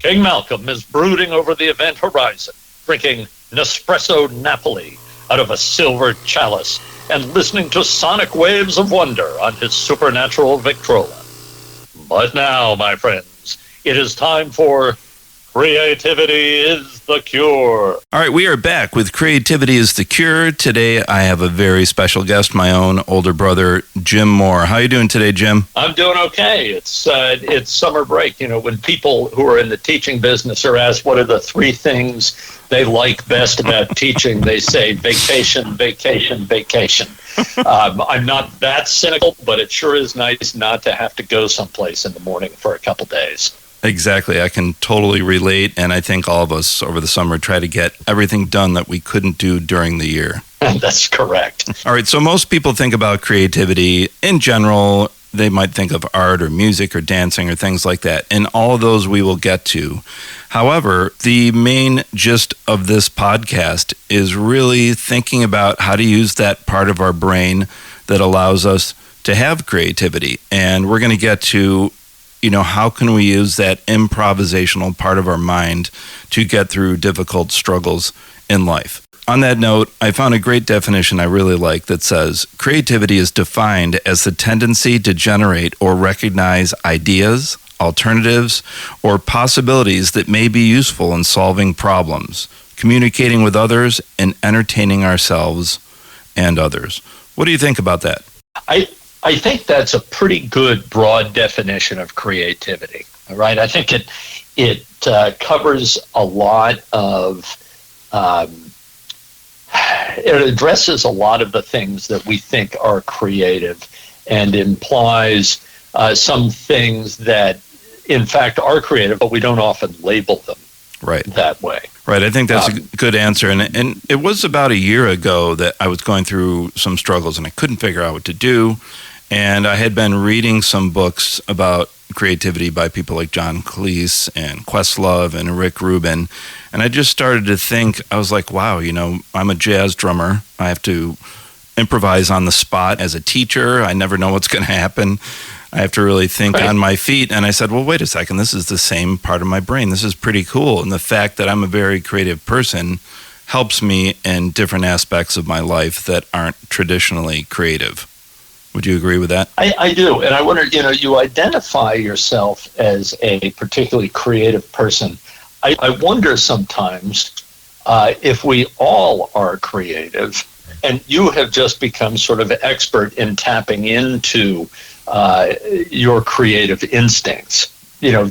King Malcolm is brooding over the event horizon, drinking Nespresso Napoli out of a silver chalice and listening to sonic waves of wonder on his supernatural Victrola. But now, my friends, it is time for Creativity is the Cure. All right, we are back with Creativity is the Cure. Today, I have a very special guest, my own older brother, Jim Moore. How are you doing today, Jim? I'm doing okay. It's summer break. You know, when people who are in the teaching business are asked what are the three things they like best about teaching, they say vacation, vacation, vacation. I'm not that cynical, but it sure is nice not to have to go someplace in the morning for a couple days. Exactly. I can totally relate, and I think all of us over the summer try to get everything done that we couldn't do during the year. That's correct. All right, so most people think about creativity in general. They might think of art or music or dancing or things like that, and all of those we will get to. However, the main gist of this podcast is really thinking about how to use that part of our brain that allows us to have creativity, and we're going to get to how can we use that improvisational part of our mind to get through difficult struggles in life? On that note, I found a great definition I really like that says, creativity is defined as the tendency to generate or recognize ideas, alternatives, or possibilities that may be useful in solving problems, communicating with others, and entertaining ourselves and others. What do you think about that? I think that's a pretty good broad definition of creativity. All right, I think it covers a lot of. It addresses a lot of the things that we think are creative, and implies some things that, in fact, are creative, but we don't often label them that way. Right. I think that's a good answer. And it was about a year ago that I was going through some struggles and I couldn't figure out what to do. And I had been reading some books about creativity by people like John Cleese and Questlove and Rick Rubin. And I just started to think, I was like, wow, I'm a jazz drummer. I have to improvise on the spot as a teacher. I never know what's going to happen. I have to really think on my feet. And I said, well, wait a second. This is the same part of my brain. This is pretty cool. And the fact that I'm a very creative person helps me in different aspects of my life that aren't traditionally creative. Would you agree with that? I do. And I wonder, you identify yourself as a particularly creative person. I wonder sometimes if we all are creative, and you have just become sort of expert in tapping into your creative instincts,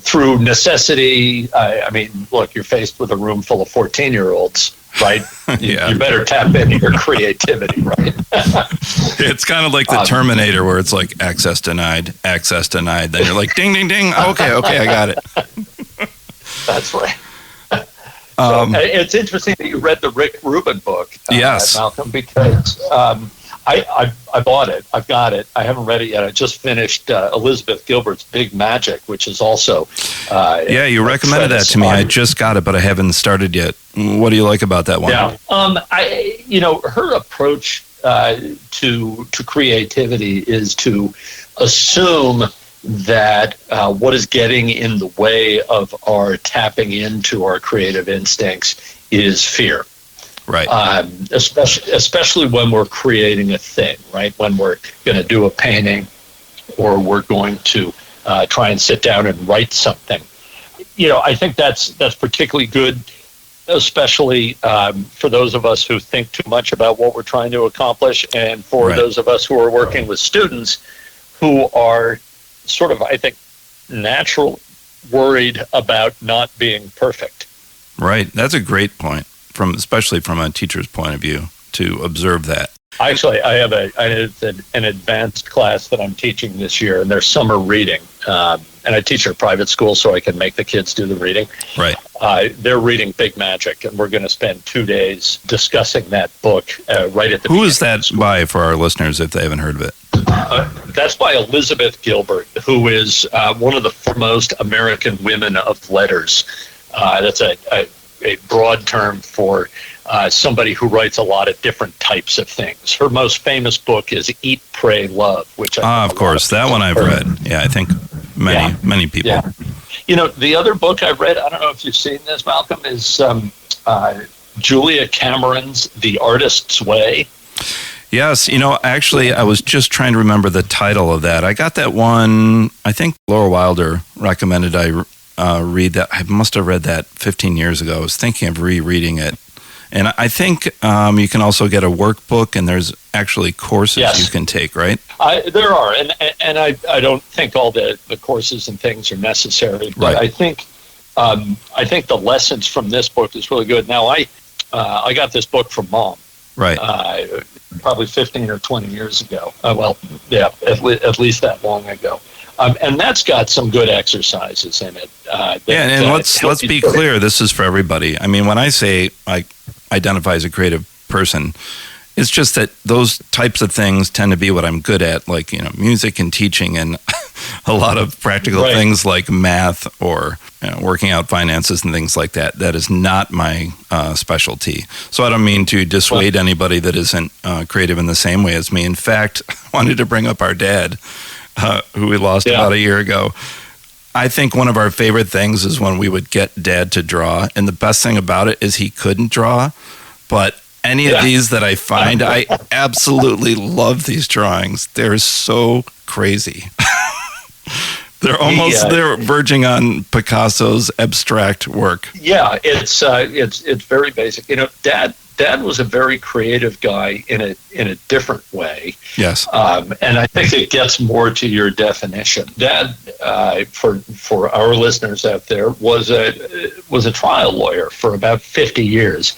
through necessity. I mean, look, you're faced with a room full of 14-year-olds. Right? You better tap into your creativity, right? It's kind of like the Terminator where it's like access denied. Then you're like, ding, ding, ding. Okay, I got it. That's right. It's interesting that you read the Rick Rubin book, yes, Malcolm, because I bought it. I've got it. I haven't read it yet. I just finished Elizabeth Gilbert's Big Magic, which is also... you recommended that to me. I just got it, but I haven't started yet. What do you like about that one? Yeah. Her approach to creativity is to assume that what is getting in the way of our tapping into our creative instincts is fear. Right. Especially when we're creating a thing, right? When we're going to do a painting or we're going to try and sit down and write something. I think that's particularly good, especially for those of us who think too much about what we're trying to accomplish, and for those of us who are working with students who are sort of, I think, naturally worried about not being perfect. Right. That's a great point, especially from a teacher's point of view, to observe that. Actually, I have an advanced class that I'm teaching this year, and they're summer reading. And I teach at a private school, so I can make the kids do the reading. Right. They're reading Big Magic, and we're going to spend 2 days discussing that book right at the Who is that by, for our listeners, if they haven't heard of it? That's by Elizabeth Gilbert, who is one of the foremost American women of letters. That's a broad term for somebody who writes a lot of different types of things. Her most famous book is Eat, Pray, Love, which of course, that one I've read. Yeah, I think many people. The other book I read, I don't know if you've seen this, Malcolm, is Julia Cameron's The Artist's Way. Yes, actually, I was just trying to remember the title of that. I got that one, I think Laura Wilder recommended I read that. I must have read that 15 years ago. I was thinking of rereading it. And I think you can also get a workbook, and there's actually courses you can take, right? There are, and I don't think all the courses and things are necessary, but right. I think the lessons from this book is really good. Now, I got this book from Mom. Right. Probably 15 or 20 years ago. At least that long ago. And that's got some good exercises in it. And let's be clear, this is for everybody. I mean, when I say I identify as a creative person, it's just that those types of things tend to be what I'm good at, like, music and teaching and a lot of practical things like math or working out finances and things like that. That is not my specialty. So I don't mean to dissuade anybody that isn't creative in the same way as me. In fact, I wanted to bring up our dad, who we lost about a year ago. I think one of our favorite things is when we would get Dad to draw. And the best thing about it is he couldn't draw, but any of these that I find, I absolutely love these drawings. They're so crazy. They're verging on Picasso's abstract work. Yeah, it's very basic. Dad was a very creative guy in a different way. Yes. And I think it gets more to your definition. Dad, for our listeners out there, was a trial lawyer for about 50 years.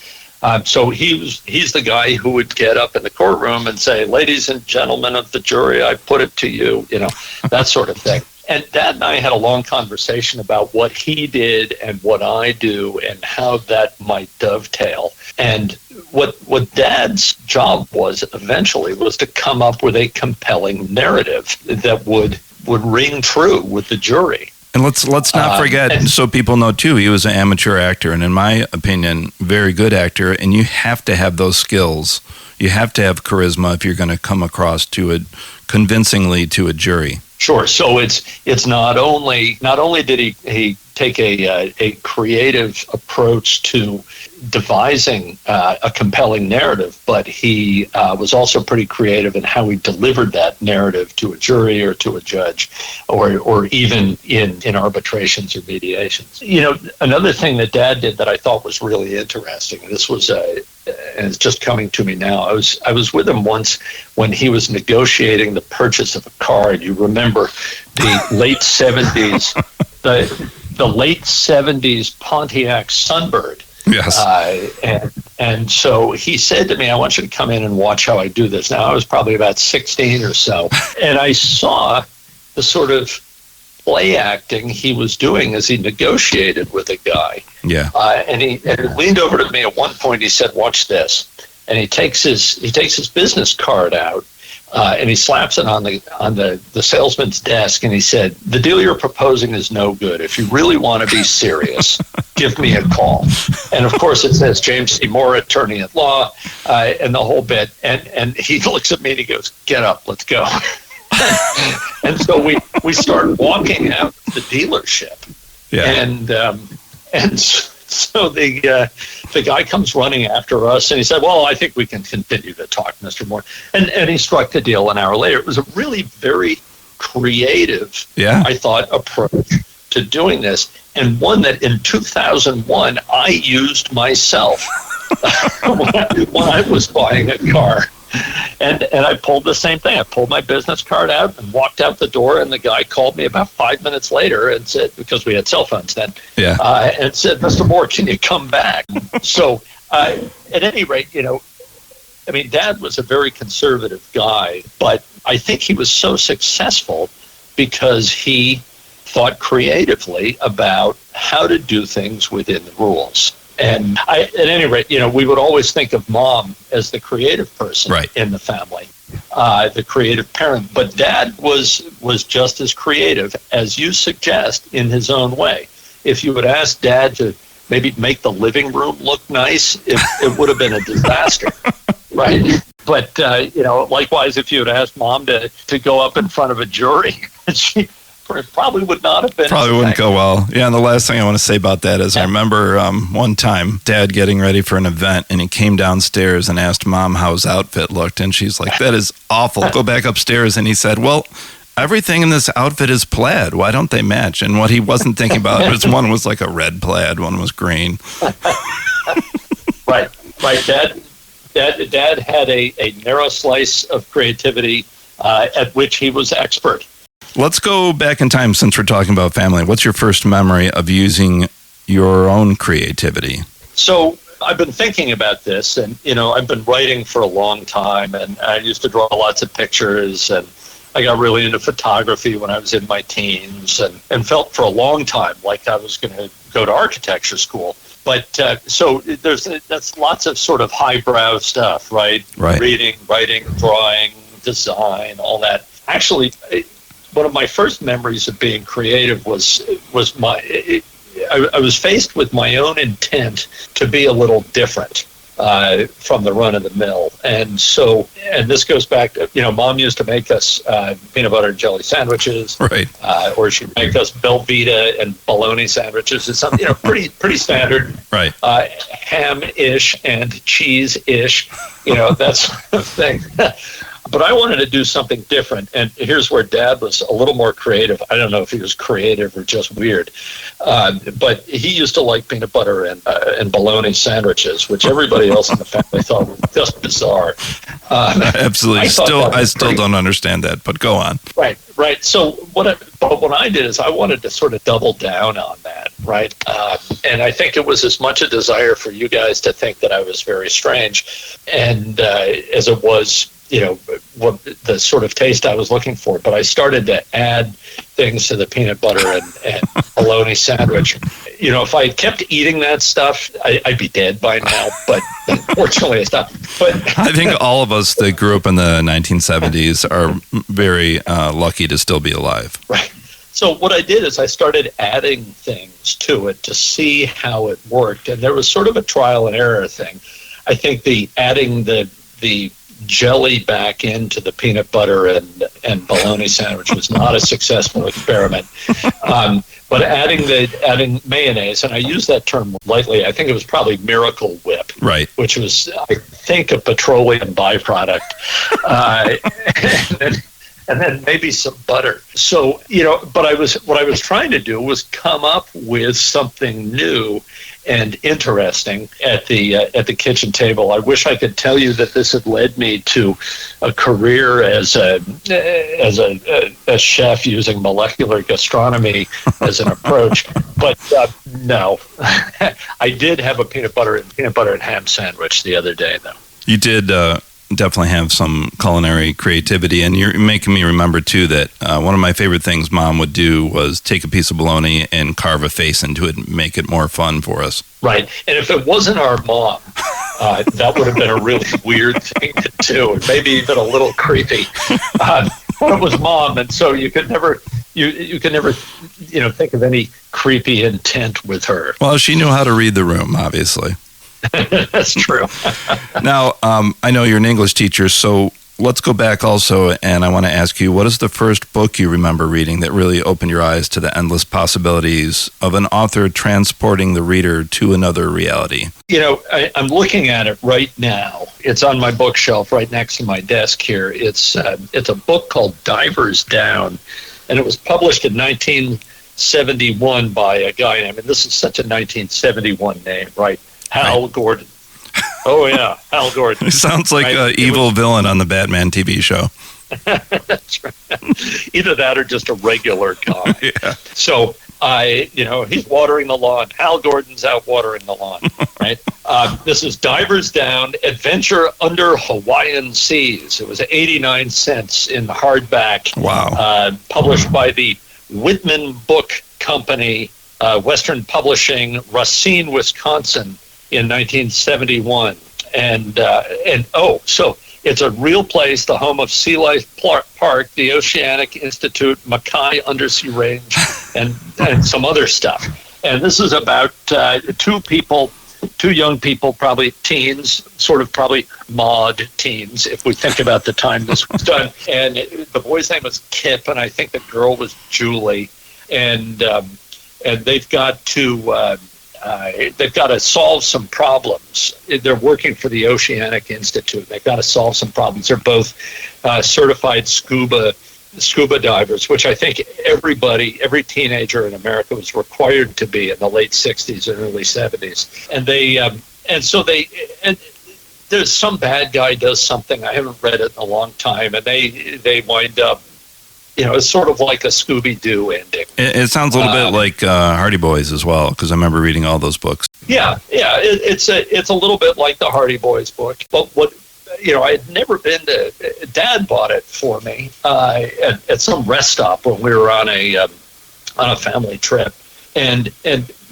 So he's the guy who would get up in the courtroom and say, "Ladies and gentlemen of the jury, I put it to you," that sort of thing. And Dad and I had a long conversation about what he did and what I do and how that might dovetail. And what Dad's job was eventually was to come up with a compelling narrative that would ring true with the jury. And let's not forget, so people know too, he was an amateur actor, and in my opinion, very good actor. And you have to have those skills. You have to have charisma if you're going to come across convincingly to a jury. Sure. So it's not only did he take a creative approach to devising a compelling narrative, but he was also pretty creative in how he delivered that narrative to a jury or to a judge, or even in arbitrations or mediations. Another thing that Dad did that I thought was really interesting, and this was and it's just coming to me now. I was with him once when he was negotiating the purchase of a car. You remember the late 70s, the late 70s Pontiac Sunbird. Yes. And so he said to me, "I want you to come in and watch how I do this." Now, I was probably about 16 or so, and I saw the sort of play acting he was doing as he negotiated with a guy. Yeah. And he leaned over to me at one point. He said, "Watch this." And he takes his business card out, and he slaps it on the salesman's desk, and he said, "The deal you're proposing is no good. If you really want to be serious, give me a call." And of course it says James C. Moore, attorney at law, and the whole bit. And he looks at me and he goes, "Get up, let's go." And so we start walking out the dealership. Yeah. And so the guy comes running after us, and he said, "Well, I think we can continue to talk, Mr. Moore." And he struck the deal an hour later. It was a really very creative, I thought, approach to doing this, and one that in 2001 I used myself when I was buying a car. And I pulled the same thing. I pulled my business card out and walked out the door, and the guy called me about 5 minutes later and said, because we had cell phones then, and said, "Mr. Moore, can you come back?" So at any rate, Dad was a very conservative guy, but I think he was so successful because he thought creatively about how to do things within the rules. And at any rate, we would always think of Mom as the creative person in the family, the creative parent. But Dad was just as creative, as you suggest, in his own way. If you would ask Dad to maybe make the living room look nice, it would have been a disaster, right? But, likewise, if you would ask Mom to go up in front of a jury, she probably would not have been. Probably wouldn't go well. Yeah, and the last thing I want to say about that is I remember one time Dad getting ready for an event, and he came downstairs and asked Mom how his outfit looked, and she's like, "That is awful. Go back upstairs." And he said, "Well, everything in this outfit is plaid. Why don't they match?" And what he wasn't thinking about was one was like a red plaid, one was green. Right. Dad had a narrow slice of creativity at which he was expert. Let's go back in time since we're talking about family. What's your first memory of using your own creativity? So I've been thinking about this, and, I've been writing for a long time, and I used to draw lots of pictures, and I got really into photography when I was in my teens, and felt for a long time like I was going to go to architecture school. But so that's lots of sort of highbrow stuff, right? Reading, writing, drawing, design, all that. Actually, one of my first memories of being creative was I was faced with my own intent to be a little different from the run of the mill. And this goes back to, Mom used to make us peanut butter and jelly sandwiches, right? Or she'd make us Belvita and bologna sandwiches. It's something, pretty standard, right? Ham-ish and cheese-ish, that sort of thing. But I wanted to do something different, and here's where Dad was a little more creative. I don't know if he was creative or just weird, but he used to like peanut butter and bologna sandwiches, which everybody else in the family thought was just bizarre. Absolutely, I still don't understand that, but go on. Right. So what I did is I wanted to sort of double down on that, right? And I think it was as much a desire for you guys to think that I was very strange, and as it was, what the sort of taste I was looking for. But I started to add things to the peanut butter and bologna sandwich. If I kept eating that stuff, I'd be dead by now. But unfortunately, I stopped. But I think all of us that grew up in the 1970s are very lucky to still be alive. Right. So what I did is I started adding things to it to see how it worked. And there was sort of a trial and error thing. I think adding the jelly back into the peanut butter and bologna sandwich was not a successful experiment. But adding mayonnaise, and I use that term lightly, I think it was probably Miracle Whip, right? Which was, I think, a petroleum byproduct, and then maybe some butter. So, but what I was trying to do was come up with something new and interesting at the kitchen table. I wish I could tell you that this had led me to a career as a chef using molecular gastronomy as an approach, but no. I did have a peanut butter and ham sandwich the other day, though. You did definitely have some culinary creativity, and you're making me remember too that one of my favorite things Mom would do was take a piece of bologna and carve a face into it and make it more fun for us. Right, and if it wasn't our mom, that would have been a really weird thing to do, and maybe even a little creepy. But it was Mom, and so you could never think of any creepy intent with her. Well, she knew how to read the room, obviously. That's true. Now, I know you're an English teacher, so let's go back also, and I want to ask you, what is the first book you remember reading that really opened your eyes to the endless possibilities of an author transporting the reader to another reality? I'm looking at it right now. It's on my bookshelf right next to my desk here. It's a book called Divers Down, and it was published in 1971 by a guy. I mean, this is such a 1971 name, right? Hal Gordon. Oh, yeah, Hal Gordon. He sounds like an evil villain on the Batman TV show. That's right. Either that or just a regular guy. Yeah. So, he's watering the lawn. Hal Gordon's out watering the lawn, right? This is Divers Down, Adventure Under Hawaiian Seas. It was 89 cents in hardback. Wow. Published by the Whitman Book Company, Western Publishing, Racine, Wisconsin, in 1971. So it's a real place, the home of Sea Life Park, the Oceanic Institute, Mackay Undersea Range, and some other stuff. And this is about two people two young people, probably teens, sort of probably mod teens, if we think about the time this was done. And the boy's name was Kip, and I think the girl was Julie. And they've got to solve some problems. They're working for the Oceanic Institute. They've got to solve some problems. They're both certified scuba divers, which I think every teenager in America was required to be in the late 60s and early 70s. And there's some bad guy does something. I haven't read it in a long time, and they wind up, it's sort of like a Scooby-Doo ending. It sounds a little bit like Hardy Boys as well, because I remember reading all those books. Yeah, it's a little bit like the Hardy Boys book. But what I had never been to. Dad bought it for me at some rest stop when we were on a family trip, and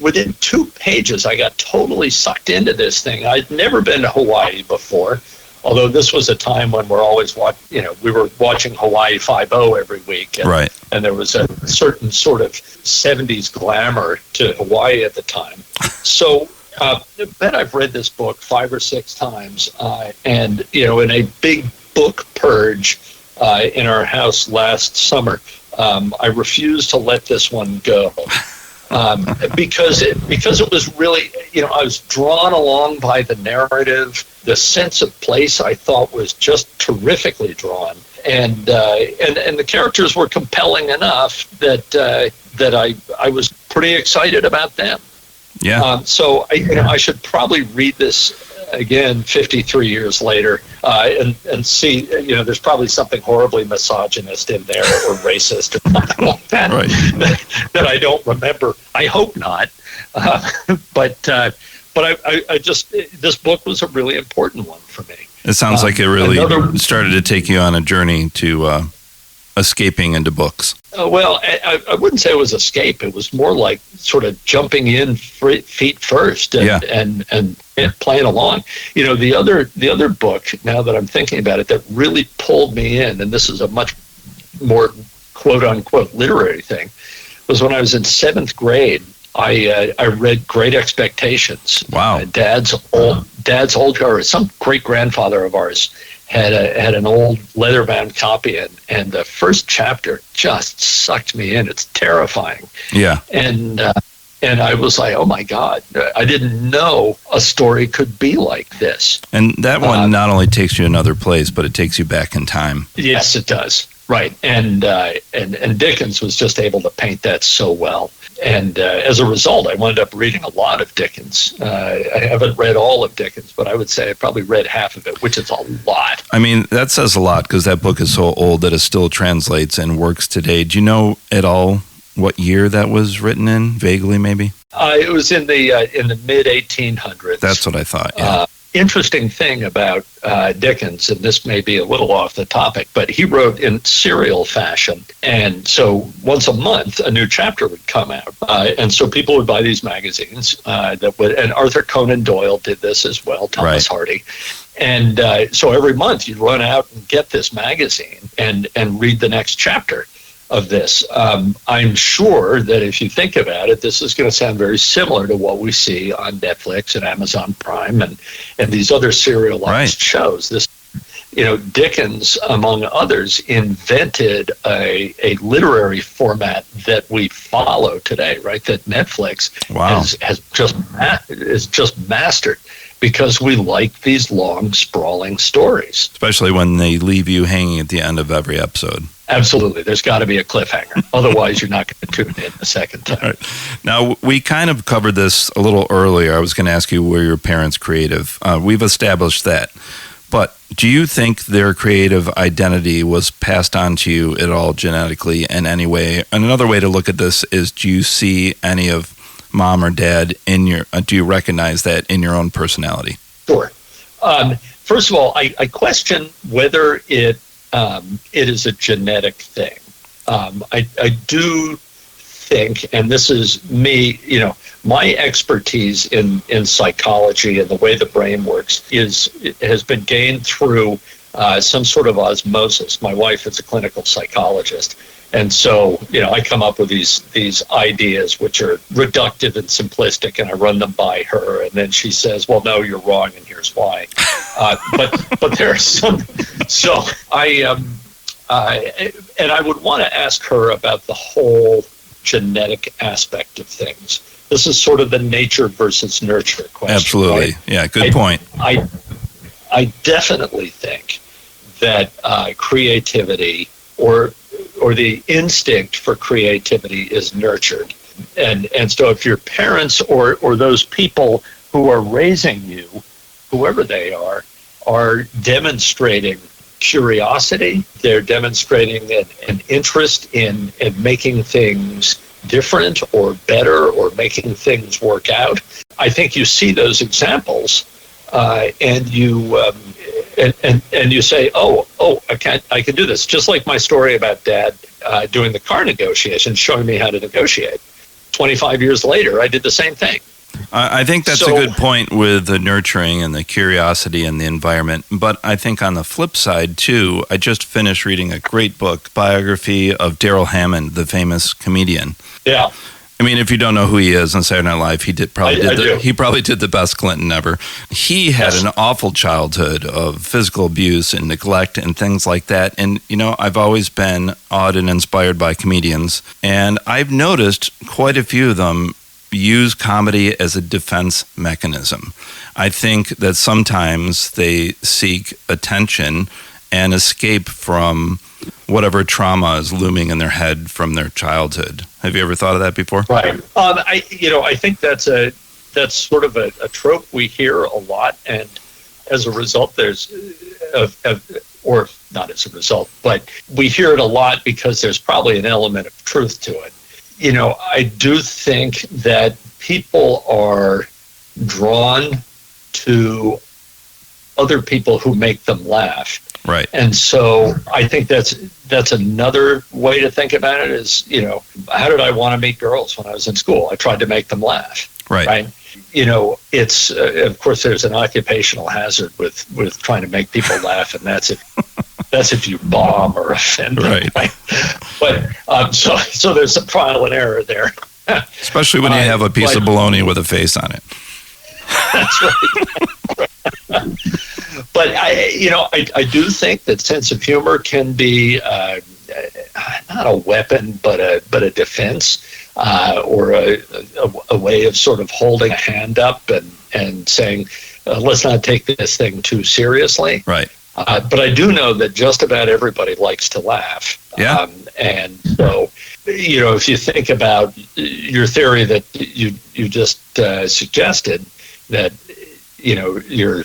within 2 pages, I got totally sucked into this thing. I'd never been to Hawaii before. Although this was a time when we're always we were watching Hawaii Five-0 every week, and, right? And there was a certain sort of 70s glamour to Hawaii at the time. So I bet I've read this book 5 or 6 times, and in a big book purge in our house last summer, I refused to let this one go. Because it was really, I was drawn along by the narrative. The sense of place I thought was just terrifically drawn, and the characters were compelling enough that I was pretty excited about them. Yeah. So I should probably read this again 53 years later and see, there's probably something horribly misogynist in there or racist or something like that, right. that I don't remember. I hope not. But I just, this book was a really important one for me. It sounds like it really started to take you on a journey to escaping into books. Well, I wouldn't say it was escape. It was more like sort of jumping in feet first and playing along. The other book, now that I'm thinking about it, that really pulled me in, and this is a much more quote unquote literary thing, was when I was in 7th grade. I read Great Expectations. Wow. Dad's old, or some great grandfather of ours had an old leather-bound copy, and the first chapter just sucked me in. It's terrifying. Yeah. And I was like, oh my God, I didn't know a story could be like this. And that one not only takes you another place, but it takes you back in time. Yes, it does. Right. And Dickens was just able to paint that so well. And as a result, I wound up reading a lot of Dickens. I haven't read all of Dickens, but I would say I probably read half of it, which is a lot. I mean, that says a lot because that book is so old that it still translates and works today. Do you know at all what year that was written in, vaguely maybe? It was in the mid-1800s. That's what I thought, yeah. Interesting thing about Dickens, and this may be a little off the topic, but he wrote in serial fashion. And so once a month, a new chapter would come out. And so people would buy these magazines and Arthur Conan Doyle did this as well, Thomas Hardy. And so every month you'd run out and get this magazine and read the next chapter of this. I'm sure that if you think about it, this is going to sound very similar to what we see on Netflix and Amazon Prime and these other serialized shows. This, Dickens, among others, invented a literary format that we follow today, right? That Netflix has just mastered. Because we like these long, sprawling stories. Especially when they leave you hanging at the end of every episode. Absolutely. There's got to be a cliffhanger. Otherwise, you're not going to tune in the second time. All right. Now, we kind of covered this a little earlier. I was going to ask you, were your parents creative? We've established that. But do you think their creative identity was passed on to you at all genetically in any way? And another way to look at this is, do you see any of mom or dad in your, do you recognize that in your own personality? Sure. First of all, I question whether it is a genetic thing. I do think, and this is me, my expertise in psychology and the way the brain works has been gained through some sort of osmosis. My wife is a clinical psychologist. And so, I come up with these ideas which are reductive and simplistic, and I run them by her, and then she says, "Well, no, you're wrong, and here's why." But there are some. So and I would want to ask her about the whole genetic aspect of things. This is sort of the nature versus nurture question. Absolutely, right? Yeah, good point. I definitely think that creativity or the instinct for creativity is nurtured. And so if your parents or those people who are raising you, whoever they are demonstrating curiosity, they're demonstrating an interest in making things different or better or making things work out. I think you see those examples and you say, oh, I can do this. Just like my story about Dad doing the car negotiations, showing me how to negotiate. 25 years later, I did the same thing. I think that's a good point with the nurturing and the curiosity and the environment. But I think on the flip side, too, I just finished reading a great book, biography of Darrell Hammond, the famous comedian. Yeah. I mean, if you don't know who he is on Saturday Night Live, he probably did the best Clinton ever. He had an awful childhood of physical abuse and neglect and things like that. And, I've always been awed and inspired by comedians. And I've noticed quite a few of them use comedy as a defense mechanism. I think that sometimes they seek attention and escape from whatever trauma is looming in their head from their childhood. Have you ever thought of that before? Right. I think that's sort of a trope we hear a lot, and as a result, or not as a result, but we hear it a lot because there's probably an element of truth to it. I do think that people are drawn to other people who make them laugh. Right. And so I think that's another way to think about it is, how did I want to meet girls when I was in school? I tried to make them laugh. Right. It's, of course, there's an occupational hazard with trying to make people laugh, and that's if you bomb or offend them. Right. But so there's some trial and error there. Especially when you have a piece of bologna with a face on it. That's right. But I do think that sense of humor can be not a weapon, but a defense, or a way of sort of holding a hand up and saying, let's not take this thing too seriously. Right. But I do know that just about everybody likes to laugh. Yeah. And so, if you think about your theory that you just suggested, that you're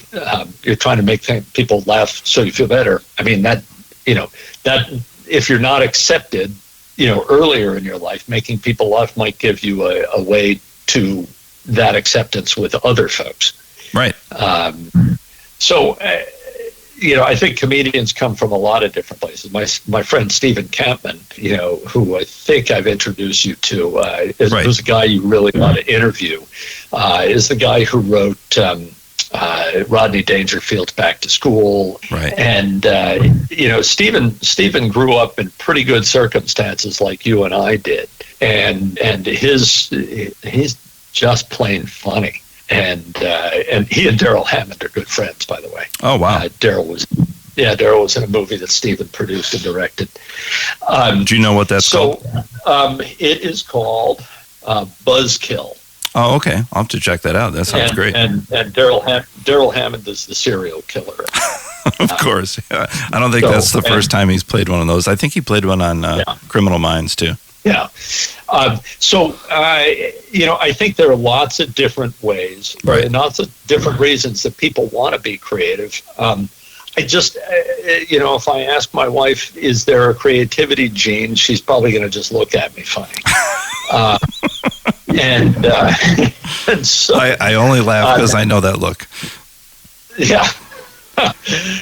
trying to make people laugh so you feel better. I mean that if you're not accepted, earlier in your life, making people laugh might give you a way to that acceptance with other folks. Right. So. I think comedians come from a lot of different places. My friend Stephen Campman, who I think I've introduced you to, who's a guy you really want to interview, is the guy who wrote Rodney Dangerfield's Back to School. Right. And, Stephen grew up in pretty good circumstances like you and I did. And he's just plain funny. And he and Darrell Hammond are good friends, by the way. Oh, wow. Darrell was in a movie that Stephen produced and directed. Do you know what that's called? It is called Buzzkill. Oh, okay. I'll have to check that out. That sounds great. And Darrell Hammond is the serial killer. Of course. Yeah. I don't think that's the first time he's played one of those. I think he played one on Criminal Minds, too. Yeah. I think there are lots of different ways, right, and lots of different reasons that people want to be creative. I just, if I ask my wife, is there a creativity gene, she's probably going to just look at me funny. And so I only laugh because I know that look. Yeah.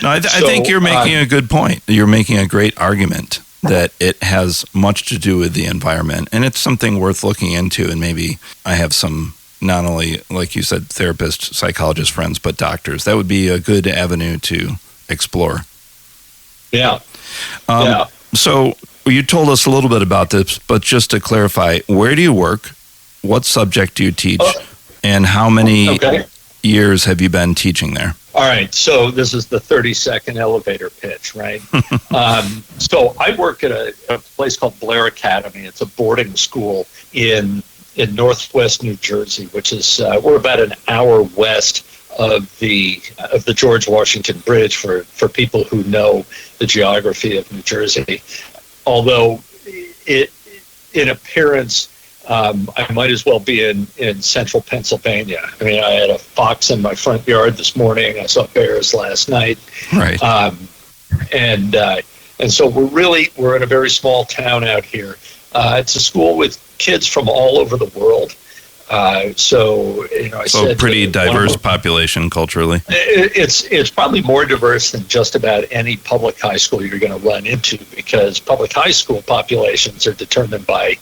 No, I think you're making a good point. You're making a great argument that it has much to do with the environment, and it's something worth looking into. And maybe I have some, not only, like you said, therapists, psychologists, friends, but doctors. That would be a good avenue to explore. Yeah. So You told us a little bit about this, but just to clarify, where do you work? What subject do you teach? And how many years have you been teaching there? All right, so this is the 30-second elevator pitch, right? So I work at a place called Blair Academy. It's a boarding school in northwest New Jersey, which is we're about an hour west of the George Washington Bridge for people who know the geography of New Jersey. Although in appearance, I might as well be in central Pennsildania. I mean, I had a fox in my front yard this morning. I saw bears last night. Right. And so we're in a very small town out here. It's a school with kids from all over the world. So pretty diverse population culturally. It's probably more diverse than just about any public high school you're going to run into, because public high school populations are determined by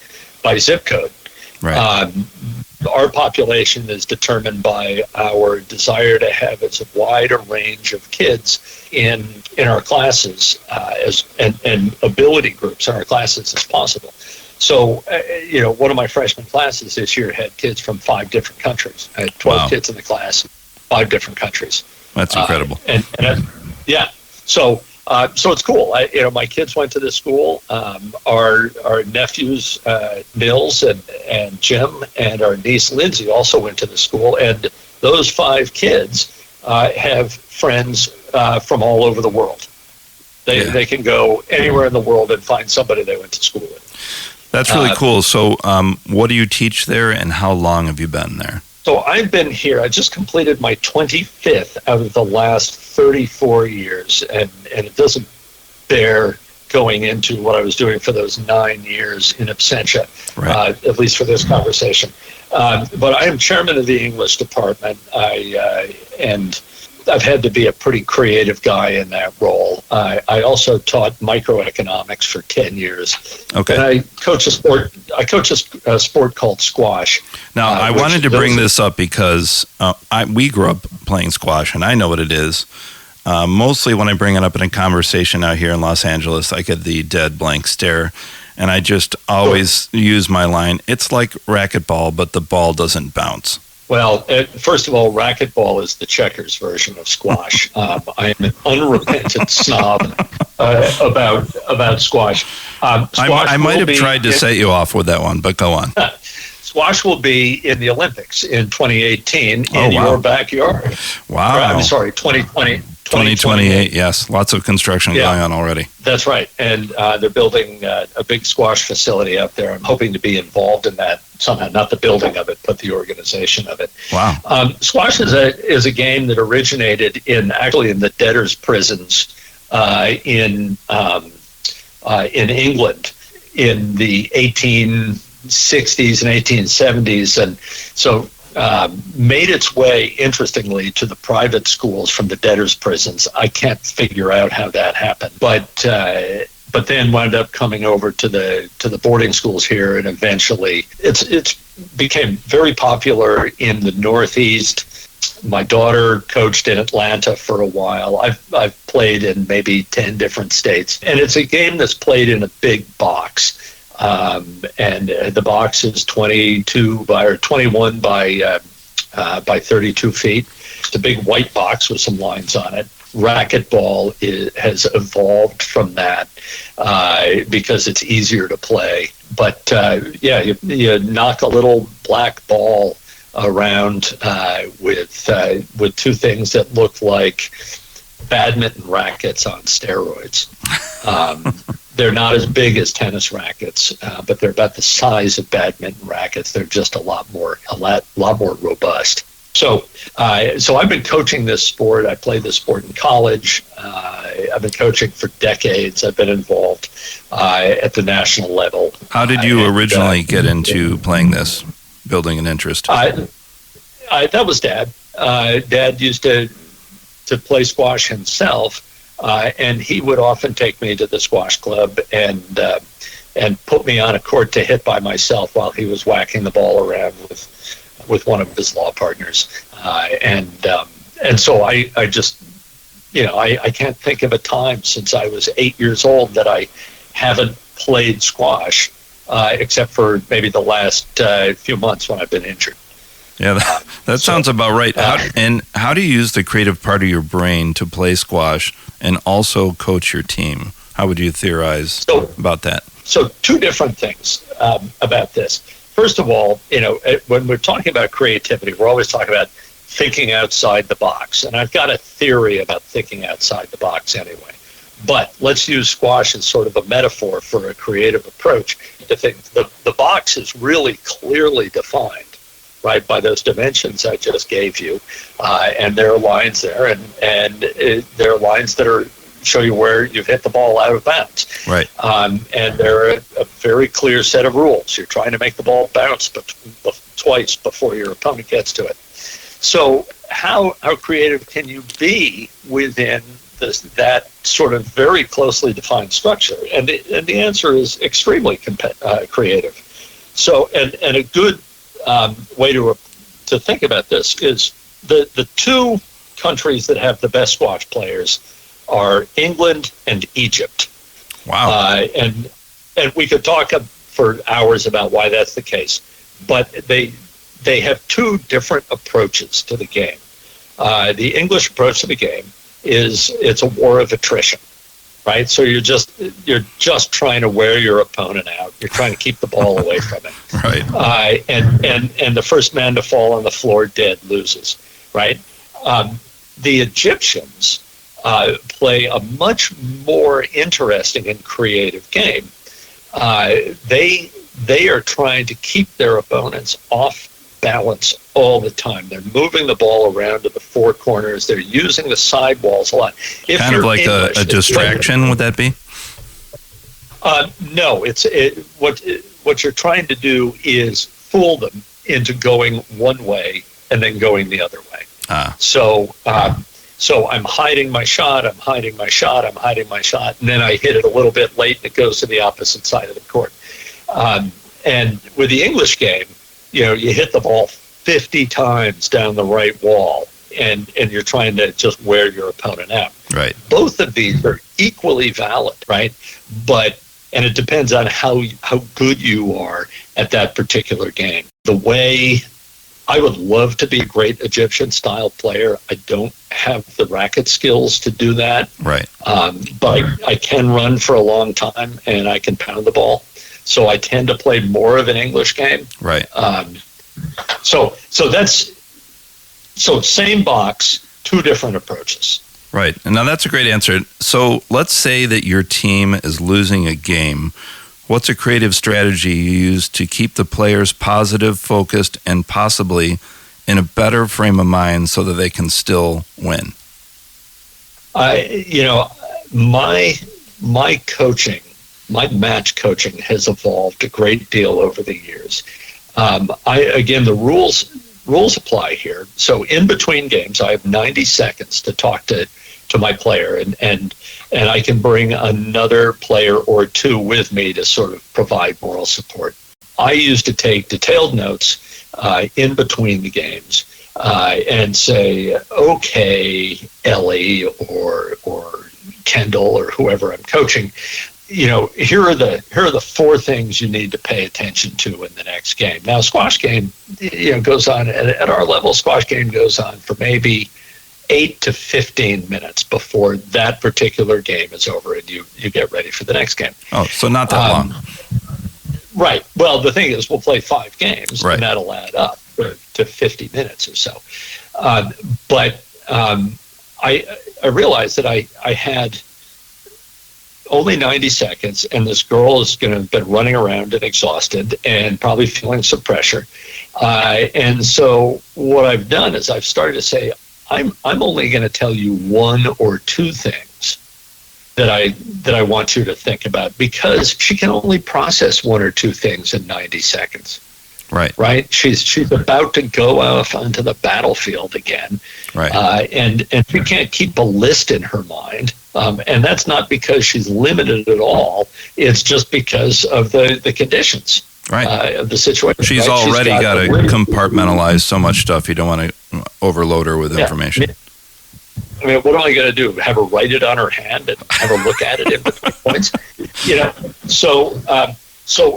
zip code. Right. Our population is determined by our desire to have as wide a range of kids in our classes and ability groups in our classes as possible. So, one of my freshman classes this year had kids from 5 different countries. I had 12 kids in the class, 5 different countries. That's incredible. So it's cool. My kids went to this school. Our nephews, Nils and Jim, and our niece, Lindsay, also went to the school. And those 5 kids have friends from all over the world. They can go anywhere in the world and find somebody they went to school with. That's really cool. So what do you teach there, and how long have you been there? So I've been here. I just completed my 25th out of the last 34 years, and it doesn't bear going into what I was doing for those 9 years in absentia, right. At least for this conversation. But I am chairman of the English department, and I've had to be a pretty creative guy in that role. I also taught microeconomics for 10 years. Okay. And I coach a sport called squash. Now, I wanted to bring this up because we grew up playing squash, and I know what it is. Mostly when I bring it up in a conversation out here in Los Angeles, I get the dead blank stare. And I just always use my line, it's like racquetball, but the ball doesn't bounce. Well, first of all, racquetball is the checkers version of squash. I am an unrepentant snob about squash. I might have tried to set you off with that one, but go on. Squash will be in the Olympics in 2018 in your backyard. Wow. I'm sorry, 2020. 2028, yes. Lots of construction going on already. That's right. And they're building a big squash facility up there. I'm hoping to be involved in that somehow, not the building of it, but the organization of it. Wow. Squash is a game that originated in the debtors' prisons in England in the 1860s and 1870s. And so made its way, interestingly, to the private schools from the debtors' prisons. I can't figure out how that happened, but then wound up coming over to the boarding schools here, and eventually it's became very popular in the Northeast. My daughter coached in Atlanta for a while. I've played in maybe 10 different states, and it's a game that's played in a big box. And the box is 21 by 32 feet. It's a big white box with some lines on it. Racquetball has evolved from that because it's easier to play. But you knock a little black ball around with two things that look like badminton rackets on steroids. They're not as big as tennis rackets, but they're about the size of badminton rackets. They're just a lot more robust. So I've been coaching this sport. I played this sport in college. I've been coaching for decades. I've been involved at the national level. How did you originally get into playing this, building an interest? That was Dad. Dad used to play squash himself. And he would often take me to the squash club and put me on a court to hit by myself while he was whacking the ball around with one of his law partners. And so I just, I can't think of a time since I was 8 years old that I haven't played squash, except for maybe the last few months when I've been injured. Yeah, that sounds about right. How do you use the creative part of your brain to play squash and also coach your team? How would you theorize about that? So two different things about this. First of all, when we're talking about creativity, we're always talking about thinking outside the box. And I've got a theory about thinking outside the box anyway. But let's use squash as sort of a metaphor for a creative approach to think. The box is really clearly defined, right, by those dimensions I just gave you. And there are lines there, and there are lines that show you where you've hit the ball out of bounds. Right. And there are a very clear set of rules. You're trying to make the ball bounce twice before your opponent gets to it. So how creative can you be within that sort of very closely defined structure? And the answer is extremely creative. So and a good way to think about this is the two countries that have the best squash players are England and Egypt. Wow. And we could talk for hours about why that's the case, but they have two different approaches to the game. The English approach to the game is it's a war of attrition, right? So you're just trying to wear your opponent out. You're trying to keep the ball away from it. Right. And the first man to fall on the floor dead loses, right? The Egyptians play a much more interesting and creative game. They are trying to keep their opponents off balance all the time. They're moving the ball around to the four corners. They're using the side walls a lot. Kind of like English, a distraction, would that be? No, what you're trying to do is fool them into going one way and then going the other way. So I'm hiding my shot, I'm hiding my shot, and then I hit it a little bit late and it goes to the opposite side of the court. And with the English game, you hit the ball 50 times down the right wall, and you're trying to just wear your opponent out. Right. Both of these are equally valid, right? And it depends on how good you are at that particular game. The way I would love to be a great Egyptian-style player, I don't have the racket skills to do that. Right. But I can run for a long time, and I can pound the ball. So I tend to play more of an English game. Right. So same box, two different approaches. Right. And now that's a great answer. So let's say that your team is losing a game. What's a creative strategy you use to keep the players positive, focused, and possibly in a better frame of mind so that they can still win? My coaching, my match coaching has evolved a great deal over the years. The rules apply here. So in between games, I have 90 seconds to talk to my player, and I can bring another player or two with me to sort of provide moral support. I used to take detailed notes in between the games and say, okay, Ellie or Kendall or whoever I'm coaching, here are the four things you need to pay attention to in the next game. Now, squash game, goes on at our level. Squash game goes on for maybe 8 to 15 minutes before that particular game is over, and you get ready for the next game. Oh, so not that long. Right. Well, the thing is, we'll play 5 games, right, and that'll add up to 50 minutes or so. But I realized that I had only 90 seconds, and this girl is going to have been running around and exhausted and probably feeling some pressure. And so what I've done is I've started to say, I'm only going to tell you 1 or 2 things that I want you to think about, because she can only process 1 or 2 things in 90 seconds. Right. She's about to go off onto the battlefield again. Right. And she can't keep a list in her mind. And that's not because she's limited at all. It's just because of the conditions. Right. Of the situation. She's right? already got to compartmentalize so much stuff. You don't want to overload her with information. I mean, what am I going to do? Have her write it on her hand and have her look at it in between points? So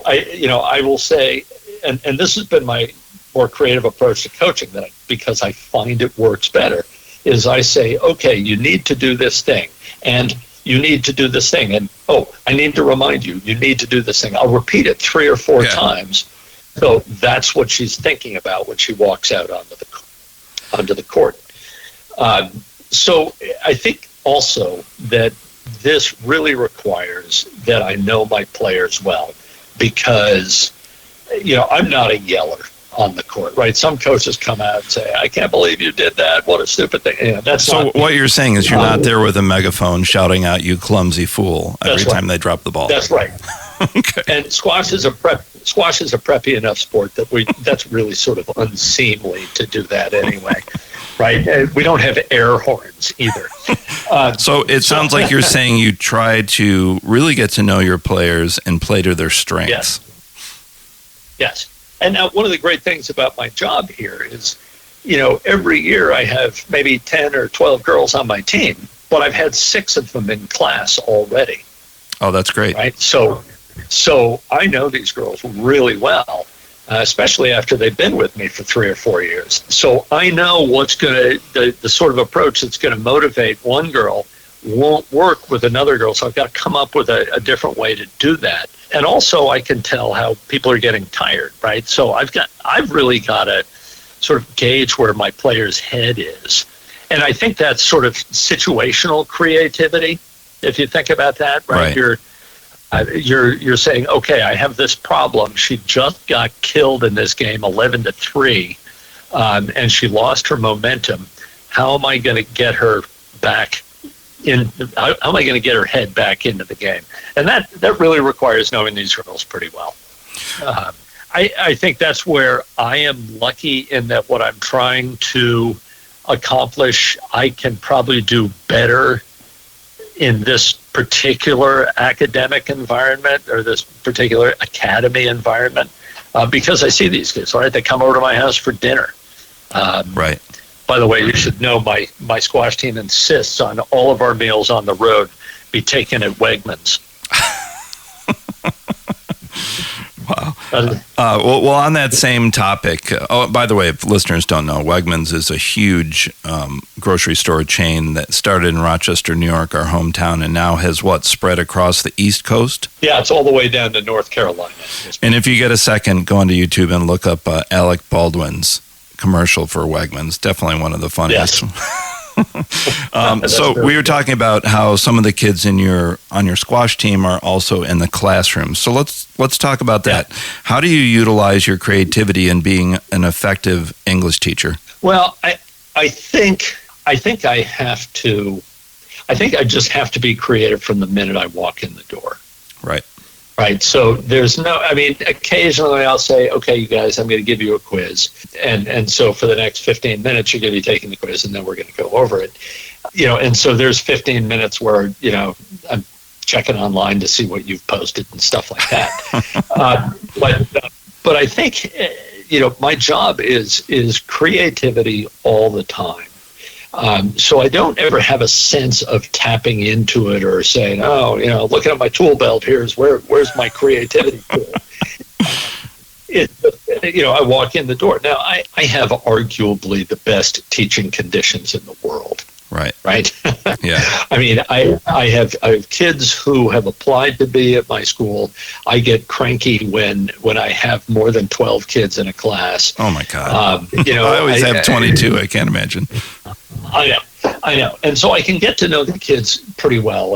I will say, and this has been my more creative approach to coaching, because I find it works better, is I say, okay, you need to do this thing, and you need to do this thing, and I need to remind you, you need to do this thing. I'll repeat it 3 or 4 times, so that's what she's thinking about when she walks out onto the court. So I think also that this really requires that I know my players well, because I'm not a yeller on the court, right? Some coaches come out and say, I can't believe you did that. What a stupid thing. So what you're saying is you're not there with a megaphone shouting out, you clumsy fool, every time they drop the ball. That's right. Okay. And squash is a preppy enough sport that's really sort of unseemly to do that anyway, right? We don't have air horns either. So it sounds like you're saying you try to really get to know your players and play to their strengths. Yes. And now one of the great things about my job here is, every year I have maybe 10 or 12 girls on my team, but I've had 6 of them in class already. Oh, that's great. Right. So I know these girls really well, especially after they've been with me for 3 or 4 years. So I know what's going to, the sort of approach that's going to motivate one girl won't work with another girl. So I've got to come up with a different way to do that. And also I can tell how people are getting tired, right? So I've really got to sort of gauge where my player's head is. And I think that's sort of situational creativity, if you think about that, right? You're saying, okay, I have this problem. She just got killed in this game 11-3, and she lost her momentum. How am I going to get her back how am I going to get her head back into the game? And that really requires knowing these girls pretty well. I think that's where I am lucky in that what I'm trying to accomplish, I can probably do better in this particular academic environment or this particular academy environment because I see these kids, right? They come over to my house for dinner. Right. By the way, you should know my squash team insists on all of our meals on the road be taken at Wegmans. Wow. Well, on that same topic, by the way, if listeners don't know, Wegmans is a huge grocery store chain that started in Rochester, New York, our hometown, and now has spread across the East Coast? Yeah, it's all the way down to North Carolina. And if you get a second, go onto YouTube and look up Alec Baldwin's commercial for Wegmans. Definitely one of the funniest. Yes. So we were talking about how some of the kids on your squash team are also in the classroom. So let's talk about that. How do you utilize your creativity in being an effective English teacher? Well, I think I just have to be creative from the minute I walk in the door. Right. Right. So occasionally I'll say, okay, you guys, I'm going to give you a quiz. And so for the next 15 minutes, you're going to be taking the quiz and then we're going to go over it. And so there's 15 minutes where, I'm checking online to see what you've posted and stuff like that. But I think, my job is creativity all the time. So I don't ever have a sense of tapping into it or saying, looking at my tool belt, where's my creativity tool? I walk in the door. Now, I have arguably the best teaching conditions in the world. Right. Right. Yeah. I mean, I have kids who have applied to be at my school. I get cranky when I have more than 12 kids in a class. Oh my God. I always have 22. I can't imagine. I know. And so I can get to know the kids pretty well.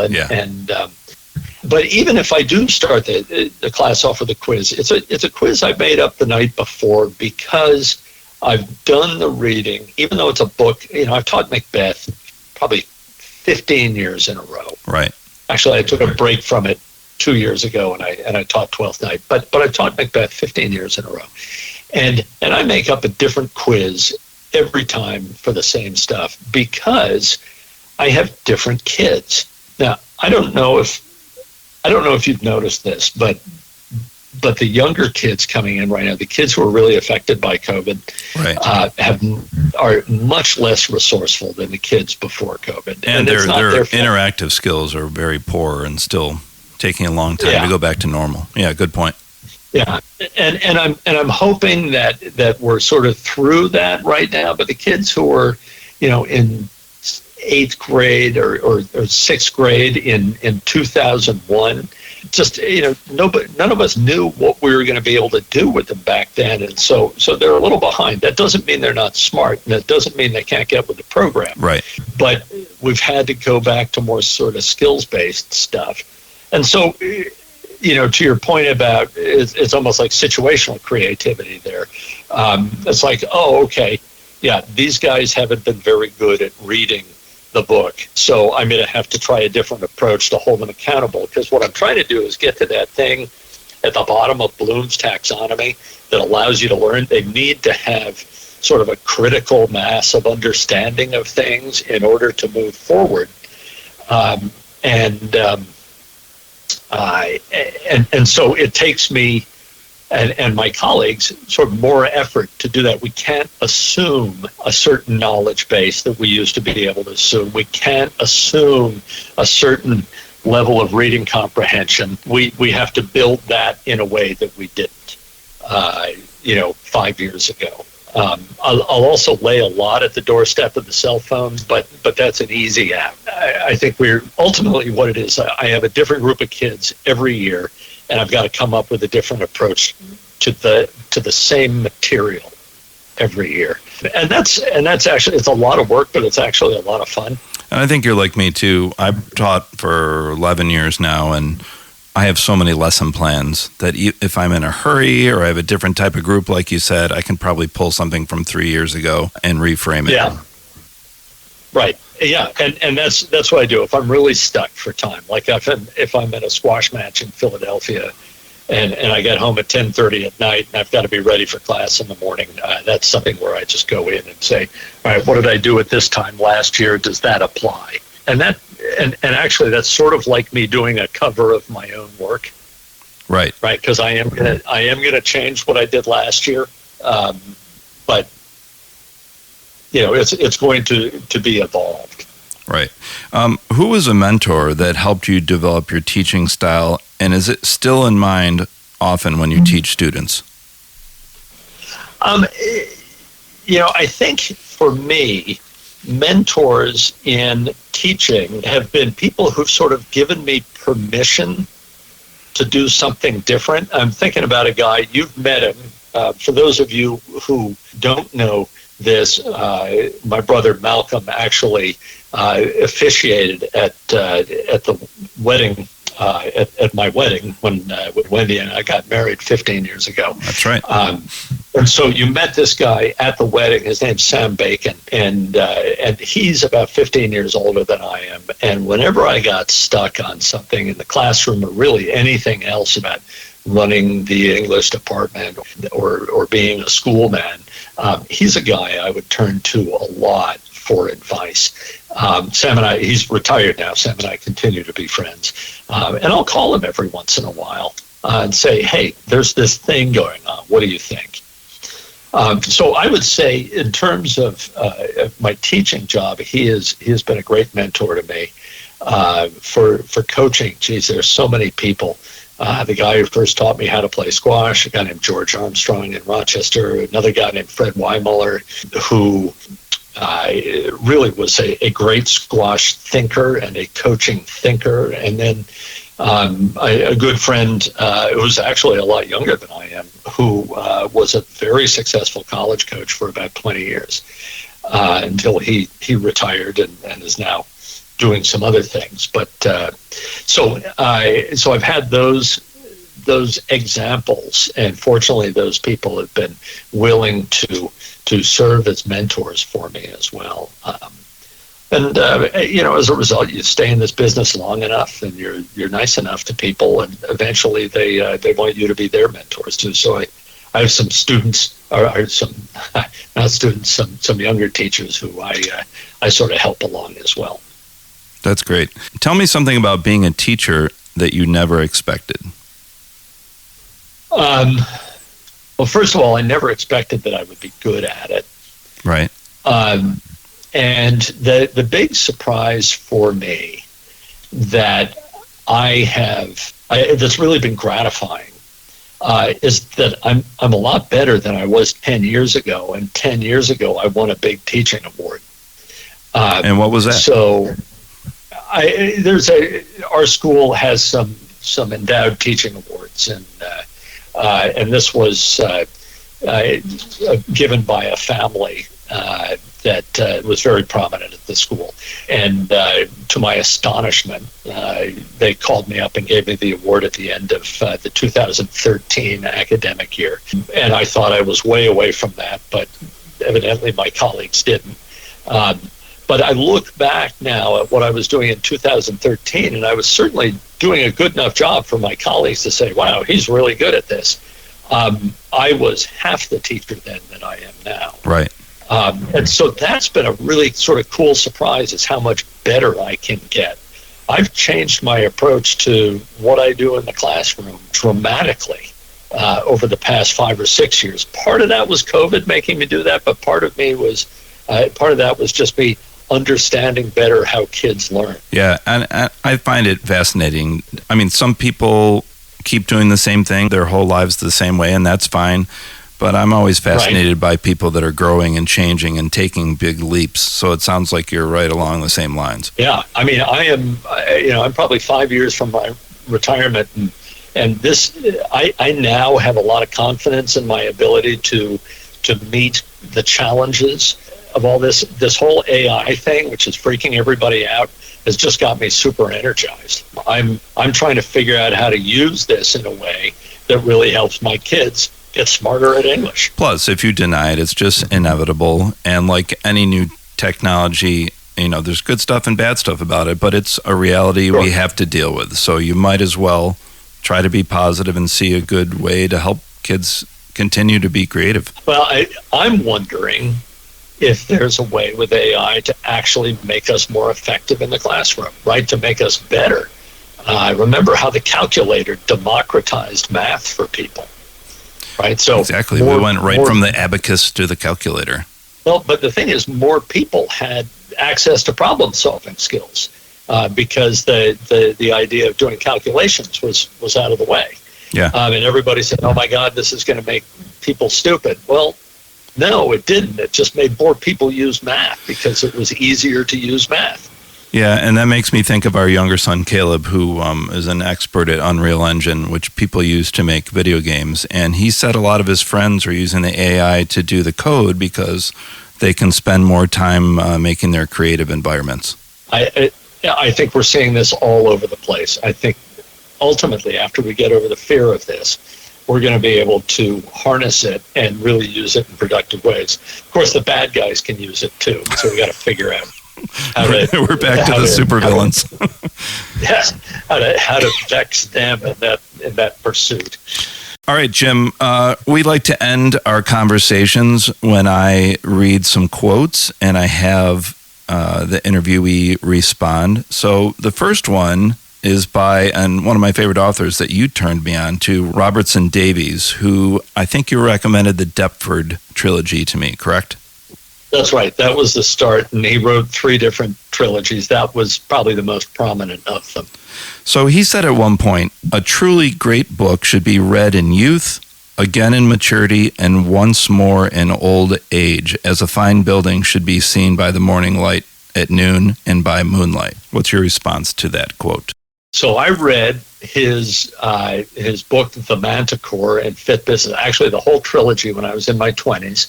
But even if I do start the class off with a quiz, it's a quiz I made up the night before because I've done the reading, even though it's a book. I've taught Macbeth probably 15 years in a row. Right. Actually, I took a break from it 2 years ago, and I taught 12th night. But I've taught Macbeth 15 years in a row, and I make up a different quiz every time for the same stuff because I have different kids. Now, I don't know if you've noticed this, but the younger kids coming in right now, the kids who are really affected by COVID, right. are much less resourceful than the kids before COVID. And it's not their their fault. interactive skills are very poor and still taking a long time to go back to normal. Yeah, good point. Yeah, and I'm hoping that we're sort of through that right now. But the kids who are, in 8th grade or 6th grade in 2001, just none of us knew what we were going to be able to do with them back then, and so they're a little behind. That doesn't mean they're not smart, and that doesn't mean they can't get with the program. Right. But we've had to go back to more sort of skills-based stuff, and so. To your point about it's almost like situational creativity there. It's like, oh, okay, yeah, these guys haven't been very good at reading the book, so I'm going to have to try a different approach to hold them accountable, because what I'm trying to do is get to that thing at the bottom of Bloom's taxonomy that allows you to learn. They need to have sort of a critical mass of understanding of things in order to move forward. And so it takes me and my colleagues sort of more effort to do that. We can't assume a certain knowledge base that we used to be able to assume. We can't assume a certain level of reading comprehension. We have to build that in a way that we didn't, 5 years ago. I'll also lay a lot at the doorstep of the cell phone, but that's an easy app. I think we're ultimately what it is. I have a different group of kids every year, and I've got to come up with a different approach to the same material every year. And that's actually, it's a lot of work, but it's actually a lot of fun. And I think you're like me too. I've taught for 11 years now, and I have so many lesson plans that if I'm in a hurry or I have a different type of group, like you said, I can probably pull something from 3 years ago and reframe it. Yeah. Right. Yeah. And that's what I do. If I'm really stuck for time, like if I'm at a squash match in Philadelphia and I get home at 10:30 at night and I've got to be ready for class in the morning, that's something where I just go in and say, all right, what did I do at this time last year? Does that apply? And actually, that's sort of like me doing a cover of my own work, right? Because I am gonna change what I did last year, but it's going to be evolved. Right. Who was a mentor that helped you develop your teaching style, and is it still in mind often when you teach students? I think for me, mentors in teaching have been people who've sort of given me permission to do something different. I'm thinking about a guy, you've met him. For those of you who don't know this, my brother Malcolm actually officiated at the wedding, at my wedding when Wendy and I got married 15 years ago. That's right. And so you met this guy at the wedding. His name's Sam Bacon, and he's about 15 years older than I am. And whenever I got stuck on something in the classroom or really anything else about running the English department or being a schoolman, he's a guy I would turn to a lot for advice. Sam and I, he's retired now. Sam and I continue to be friends. And I'll call him every once in a while and say, hey, there's this thing going on. What do you think? So I would say in terms of my teaching job, he has been a great mentor to me. For coaching, geez, there's so many people. The guy who first taught me how to play squash, a guy named George Armstrong in Rochester, another guy named Fred Weimuller, who really was a great squash thinker and a coaching thinker. And then a good friend who's actually a lot younger than I am, who was a very successful college coach for about 20 years until he retired and is now doing some other things. But so I've had those examples, and fortunately those people have been willing to serve as mentors for me as well. And as a result, you stay in this business long enough, and you're nice enough to people, and eventually they want you to be their mentors too. So I have some students, or some not students, some younger teachers who I sort of help along as well. That's great. Tell me something about being a teacher that you never expected. Well, first of all, I never expected that I would be good at it. Right. And the big surprise for me that that's really been gratifying is that I'm a lot better than I was 10 years ago. And 10 years ago, I won a big teaching award. And what was that? So our school has some endowed teaching awards, and this was given by a family that was very prominent at the school. And to my astonishment, they called me up and gave me the award at the end of the 2013 academic year. And I thought I was way away from that, but evidently my colleagues didn't. But I look back now at what I was doing in 2013, and I was certainly doing a good enough job for my colleagues to say, wow, he's really good at this. I was half the teacher then that I am now. Right. And so that's been a really sort of cool surprise, is how much better I can get. I've changed my approach to what I do in the classroom dramatically over the past 5 or 6 years. Part of that was COVID making me do that, but part of that was just me understanding better how kids learn. Yeah, and I find it fascinating. I mean, some people keep doing the same thing their whole lives the same way, and that's fine. But I'm always fascinated by people that are growing and changing and taking big leaps. So it sounds like you're right along the same lines. Yeah, I mean, I'm probably 5 years from my retirement, and this, I now have a lot of confidence in my ability to meet the challenges of all this whole AI thing, which is freaking everybody out, has just got me super energized. I'm trying to figure out how to use this in a way that really helps my kids get smarter at English. Plus, if you deny it, it's just inevitable. And like any new technology, there's good stuff and bad stuff about it, but it's a reality we have to deal with. So you might as well try to be positive and see a good way to help kids continue to be creative. Well, I'm wondering if there's a way with AI to actually make us more effective in the classroom, right? To make us better. Remember how the calculator democratized math for people, right? So exactly, we went right from the abacus to the calculator. Well, but the thing is, more people had access to problem-solving skills because the idea of doing calculations was out of the way. Yeah. And everybody said, oh my God, this is going to make people stupid. Well, no, it didn't. It just made more people use math because it was easier to use math. Yeah, and that makes me think of our younger son, Caleb, who is an expert at Unreal Engine, which people use to make video games. And he said a lot of his friends are using the AI to do the code because they can spend more time making their creative environments. I think we're seeing this all over the place. I think ultimately, after we get over the fear of this, we're going to be able to harness it and really use it in productive ways. Of course, the bad guys can use it too, so we got to figure out how to. We're back to the supervillains. Yes, how to vex them in that pursuit. All right, Jim, we like to end our conversations when I read some quotes and I have the interviewee respond. So the first one is by one of my favorite authors that you turned me on to, Robertson Davies, who I think you recommended the Deptford trilogy to me, correct? That's right. That was the start, and he wrote 3 different trilogies. That was probably the most prominent of them. So he said at one point, a truly great book should be read in youth, again in maturity, and once more in old age, as a fine building should be seen by the morning light at noon and by moonlight. What's your response to that quote? So I read his book, The Manticore and Fit Business, actually the whole trilogy when I was in my 20s.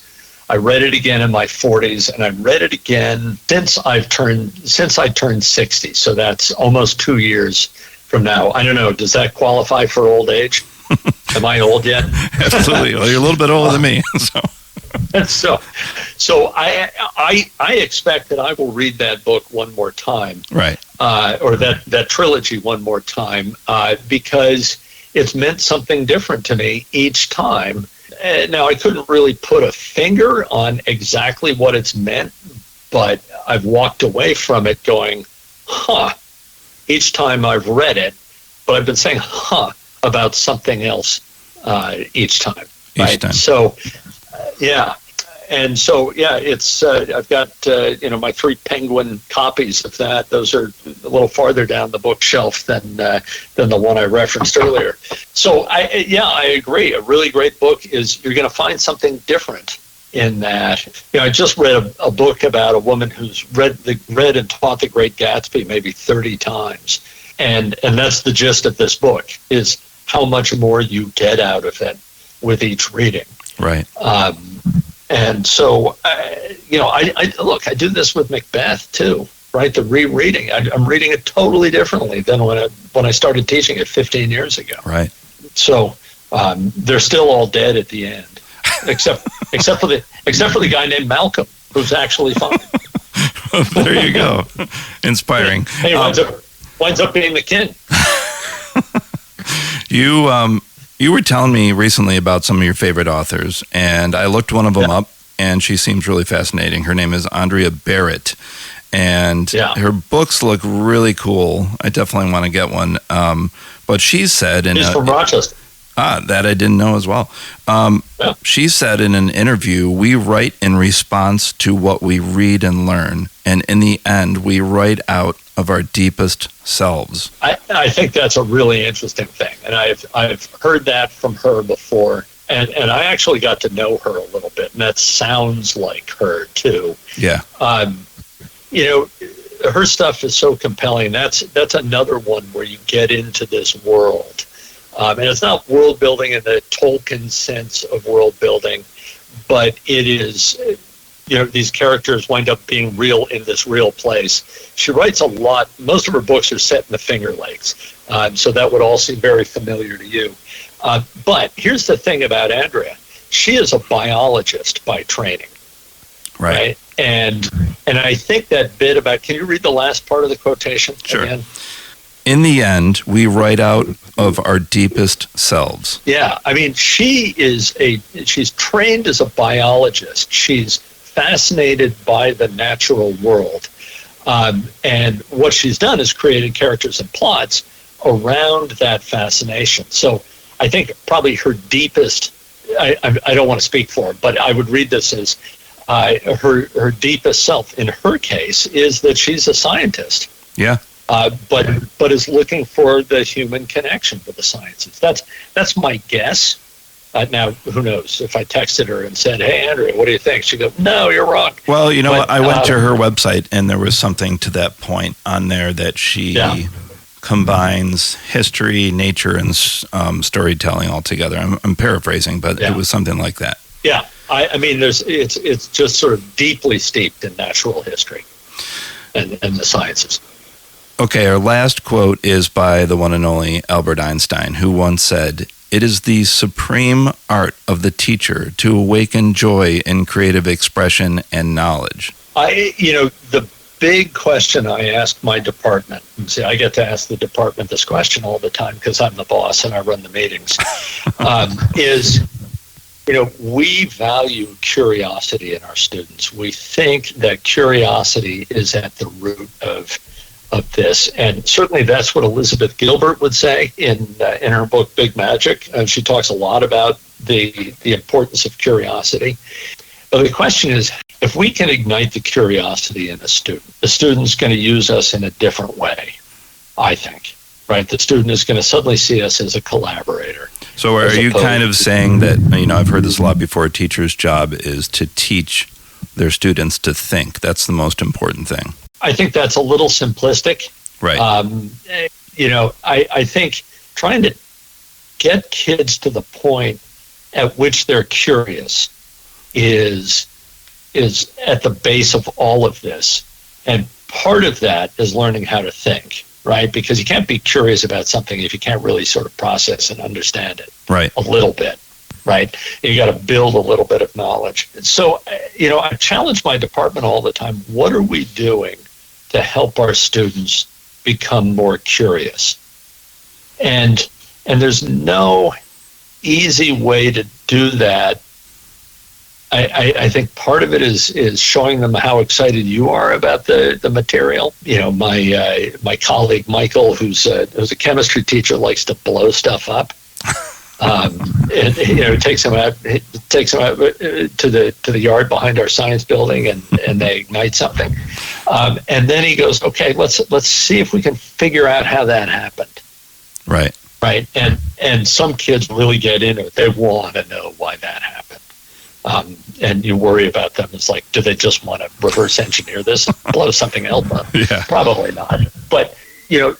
I read it again in my 40s, and I read it again since I turned 60. So that's almost 2 years from now. I don't know. Does that qualify for old age? Am I old yet? Absolutely. Well, you're a little bit older than me. So I expect that I will read that book one more time, right? Or that trilogy one more time, because it's meant something different to me each time. Now, I couldn't really put a finger on exactly what it's meant, but I've walked away from it going, each time I've read it, but I've been saying, about something else each time. Right? Each time. So, yeah. And so, yeah, it's I've got my 3 Penguin copies of that. Those are a little farther down the bookshelf than the one I referenced earlier. So I agree. A really great book is you're going to find something different in that. I just read a book about a woman who's read and taught The Great Gatsby maybe 30 times, and that's the gist of this book, is how much more you get out of it with each reading. Right. And so, I do this with Macbeth too, right? The rereading. I'm reading it totally differently than when I started teaching it 15 years ago. Right. So they're still all dead at the end, except for the guy named Malcolm, who's actually fine. There you go. Inspiring. He winds up being the king. You were telling me recently about some of your favorite authors, and I looked one of them up, and she seems really fascinating. Her name is Andrea Barrett, and her books look really cool. I definitely want to get one. But she said... She's from Rochester. That I didn't know as well. She said in an interview, we write in response to what we read and learn, and in the end, we write out of our deepest selves. I think that's a really interesting thing, and I've heard that from her before, and I actually got to know her a little bit, and that sounds like her too. Yeah. Her stuff is so compelling. That's another one where you get into this world, and it's not world building in the Tolkien sense of world building, but it is. These characters wind up being real in this real place. She writes a lot. Most of her books are set in the Finger Lakes, so that would all seem very familiar to you. But here's the thing about Andrea. She is a biologist by training. Right? And I think that bit about, can you read the last part of the quotation again? In the end, we write out of our deepest selves. Yeah, I mean, she's trained as a biologist. She's fascinated by the natural world. And what she's done is created characters and plots around that fascination. So I think probably her deepest, I don't want to speak for her, but I would read this as her deepest self, in her case, is that she's a scientist. Yeah. But is looking for the human connection with the sciences. That's my guess. Now, who knows? If I texted her and said, "Hey, Andrea, what do you think?" She'd go, "No, you're wrong." Well, what? I went to her website, and there was something to that point on there that she combines history, nature, and storytelling all together. I'm paraphrasing, but it was something like that. Yeah, I mean, it's just sort of deeply steeped in natural history and the sciences. Okay, our last quote is by the one and only Albert Einstein, who once said, "It is the supreme art of the teacher to awaken joy in creative expression and knowledge." The big question I ask my department, and see, I get to ask the department this question all the time because I'm the boss and I run the meetings, is, we value curiosity in our students. We think that curiosity is at the root of this, and certainly that's what Elizabeth Gilbert would say in her book Big Magic. She talks a lot about the importance of curiosity. But the question is, if we can ignite the curiosity in a student, the student's going to use us in a different way, I think. Right? The student is going to suddenly see us as a collaborator. So are you kind of saying that, I've heard this a lot before, a teacher's job is to teach their students to think? That's the most important thing. I think that's a little simplistic. Right. I think trying to get kids to the point at which they're curious is at the base of all of this. And part of that is learning how to think, right? Because you can't be curious about something if you can't really sort of process and understand it a little bit, right? You got to build a little bit of knowledge. So, I challenge my department all the time. What are we doing to help our students become more curious? And there's no easy way to do that. I think part of it is showing them how excited you are about the material. My colleague Michael, who's a chemistry teacher, likes to blow stuff up. And takes them out to the yard behind our science building, and they ignite something. And then he goes, okay, let's see if we can figure out how that happened. Right. Right. And some kids really get into it. They want to know why that happened. And you worry about them. It's like, do they just want to reverse engineer this and blow something else up? Yeah. Probably not. But,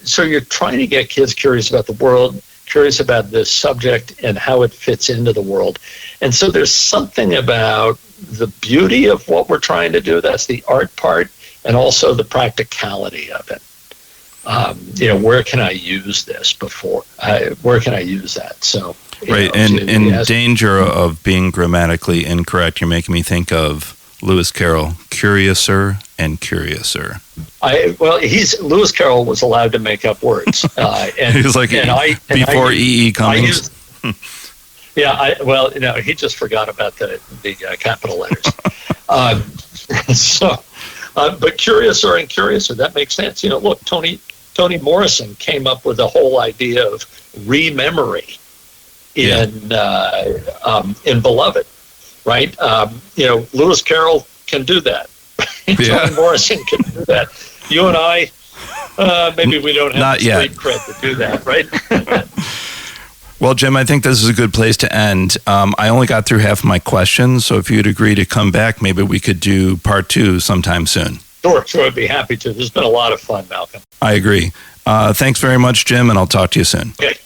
so you're trying to get kids curious about the world, curious about this subject and how it fits into the world. And so there's something about the beauty of what we're trying to do. That's the art part, and also the practicality of it. Where can I use this before? Where can I use that? So, right. And in danger of being grammatically incorrect, you're making me think of Lewis Carroll, curiouser and curiouser. Lewis Carroll was allowed to make up words. And, he was like, before E.E. Cummings. He just forgot about the capital letters. But curiouser and curiouser, that makes sense. Look, Toni Morrison came up with the whole idea of rememory in Beloved, right? Lewis Carroll can do that. Toni Morrison can do that. You and I, maybe we don't have the street cred to do that, right? Well, Jim, I think this is a good place to end. I only got through half of my questions, so if you'd agree to come back, maybe we could do part 2 sometime soon. Sure, I'd be happy to. There's been a lot of fun, Malcolm. I agree. Thanks very much, Jim, and I'll talk to you soon. Okay.